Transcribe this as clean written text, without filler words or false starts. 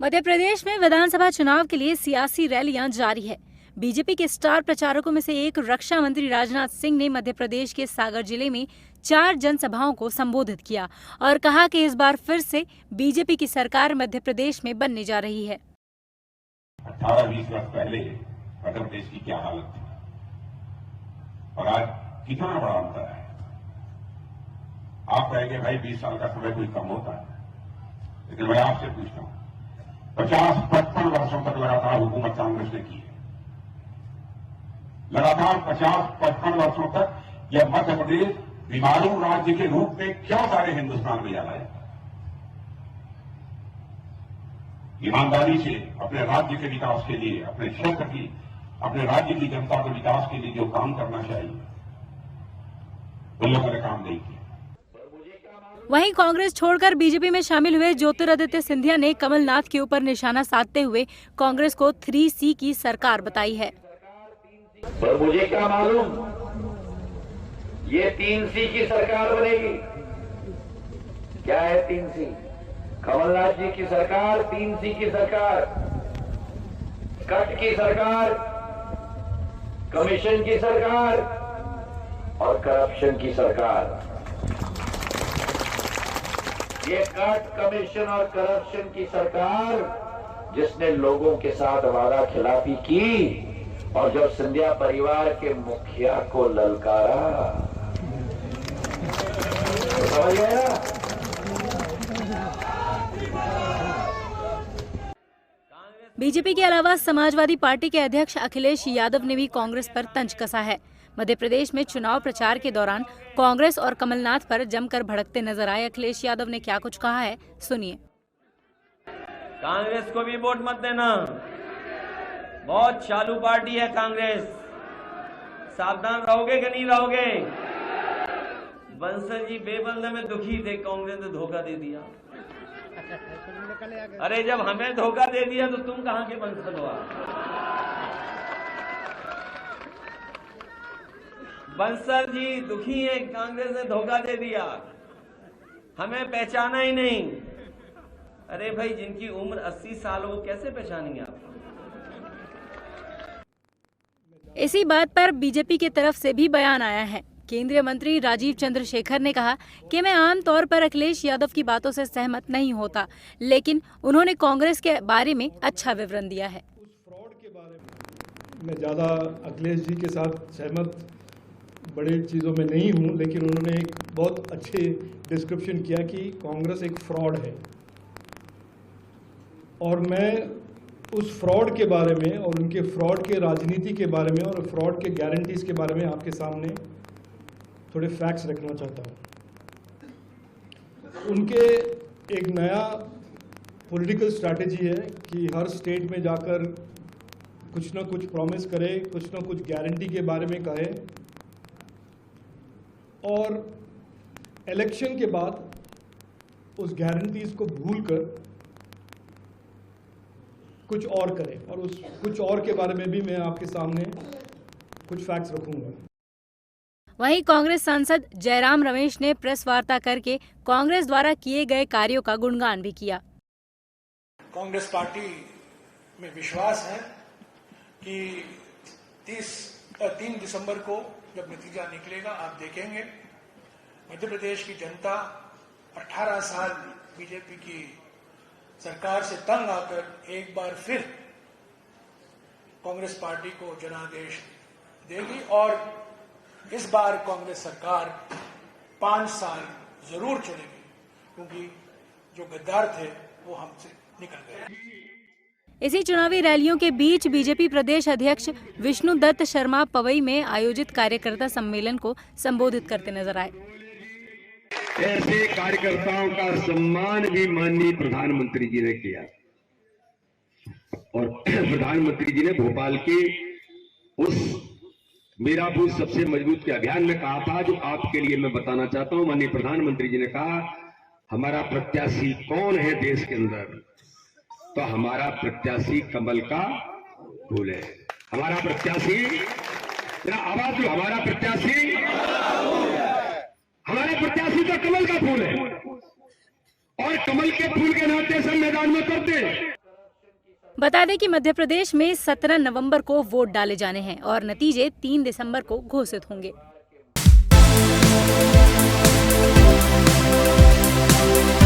मध्य प्रदेश में विधानसभा चुनाव के लिए सियासी रैलियां जारी है। बीजेपी के स्टार प्रचारकों में से एक रक्षा मंत्री राजनाथ सिंह ने मध्य प्रदेश के सागर जिले में 4 जनसभाओं को संबोधित किया और कहा कि इस बार फिर से बीजेपी की सरकार मध्य प्रदेश में बनने जा रही है। 18-20 वर्ष पहले मध्य प्रदेश की क्या हालत थी और आज कितना बड़ा अंतर है। आप कहेंगे भाई 20 साल का समय कोई कम होता है, लेकिन मैं आपसे पूछता हूं 50-55 वर्षों तक लगातार हुकूमत कांग्रेस ने की है। लगातार 50-55 वर्षों तक यह मध्य प्रदेश बीमारू राज्य के रूप में क्यों सारे हिंदुस्तान में जाना है। ईमानदारी से अपने राज्य के विकास के लिए, अपने क्षेत्र की, अपने राज्य की जनता के विकास के लिए जो काम करना चाहिए उन लोगों ने काम नहीं किया। वहीं कांग्रेस छोड़कर बीजेपी में शामिल हुए ज्योतिरादित्य सिंधिया ने कमलनाथ के ऊपर निशाना साधते हुए कांग्रेस को 3C की सरकार बताई है। पर मुझे क्या मालूम ये 3C की सरकार बनेगी। क्या है 3C? कमलनाथ जी की सरकार, 3C की सरकार, कट की सरकार, कमीशन की सरकार और करप्शन की सरकार। ये कट, कमीशन और करप्शन की सरकार जिसने लोगों के साथ वादा खिलाफी की और जब सिंधिया परिवार के मुखिया को ललकारा तो समझ गया। बीजेपी के अलावा समाजवादी पार्टी के अध्यक्ष अखिलेश यादव ने भी कांग्रेस पर तंज कसा है। मध्य प्रदेश में चुनाव प्रचार के दौरान कांग्रेस और कमलनाथ पर जमकर भड़कते नजर आए अखिलेश यादव ने क्या कुछ कहा है, सुनिए। कांग्रेस को भी वोट मत देना, बहुत चालू पार्टी है कांग्रेस, सावधान रहोगे कि नहीं रहोगे। बंसल जी बेबंदे में दुखी थे, कांग्रेस ने धोखा दे दिया। अरे जब हमें धोखा दे दिया तो तुम कहां के बंसल हो। बंसल जी दुखी है, कांग्रेस ने धोखा दे दिया, हमें पहचाना ही नहीं। अरे भाई जिनकी उम्र 80 साल हो कैसे पहचानेंगे आप। इसी बात पर बीजेपी की तरफ से भी बयान आया है। केंद्रीय मंत्री राजीव चंद्रशेखर ने कहा कि मैं आमतौर पर अखिलेश यादव की बातों से सहमत नहीं होता, लेकिन उन्होंने कांग्रेस के बारे में अच्छा विवरण दिया है। उस फ्रॉड के बारे में मैं ज़्यादा अखिलेश जी के साथ सहमत बड़े चीज़ों में नहीं हूं, लेकिन उन्होंने एक बहुत अच्छे डिस्क्रिप्शन किया कि कांग्रेस एक फ्रॉड है और मैं उस फ्रॉड के बारे में और उनके फ्रॉड के राजनीति के बारे में और फ्रॉड के गारंटीज के बारे में आपके सामने थोड़े फैक्ट्स रखना चाहता हूं। उनके एक नया पॉलिटिकल स्ट्रैटेजी है कि हर स्टेट में जाकर कुछ ना कुछ प्रॉमिस करे, कुछ ना कुछ गारंटी के बारे में कहे और इलेक्शन के बाद उस गारंटीज को भूलकर कुछ और करे, और उस कुछ और के बारे में भी मैं आपके सामने कुछ फैक्ट्स रखूंगा। वहीं कांग्रेस सांसद जयराम रमेश ने प्रेस वार्ता करके कांग्रेस द्वारा किए गए कार्यों का गुणगान भी किया। कांग्रेस पार्टी में विश्वास है कि 3 दिसंबर को जब नतीजा निकलेगा आप देखेंगे मध्य प्रदेश की जनता 18 साल बीजेपी की सरकार से तंग आकर एक बार फिर कांग्रेस पार्टी को जनादेश देगी और इस बार कांग्रेस सरकार 5 साल जरूर चलेगी, क्योंकि जो गद्दार थे वो हमसे निकल गए। इसी चुनावी रैलियों के बीच बीजेपी प्रदेश अध्यक्ष विष्णुदत्त शर्मा पवई में आयोजित कार्यकर्ता सम्मेलन को संबोधित करते नजर आए। ऐसे कार्यकर्ताओं का सम्मान भी माननीय प्रधानमंत्री जी ने किया और प्रधानमंत्री जी ने भोपाल के उस मेरा बूथ सबसे मजबूत के अभियान में कहा था, जो आपके लिए मैं बताना चाहता हूं। माननीय प्रधानमंत्री जी ने कहा हमारा प्रत्याशी कौन है देश के अंदर, तो हमारा प्रत्याशी कमल का फूल है। हमारा प्रत्याशी, आवाज दो, हमारा प्रत्याशी तो कमल का फूल है और कमल के फूल के नाते सब मैदान में करते हैं। बता दें कि मध्य प्रदेश में 17 नवंबर को वोट डाले जाने हैं और नतीजे 3 दिसंबर को घोषित होंगे।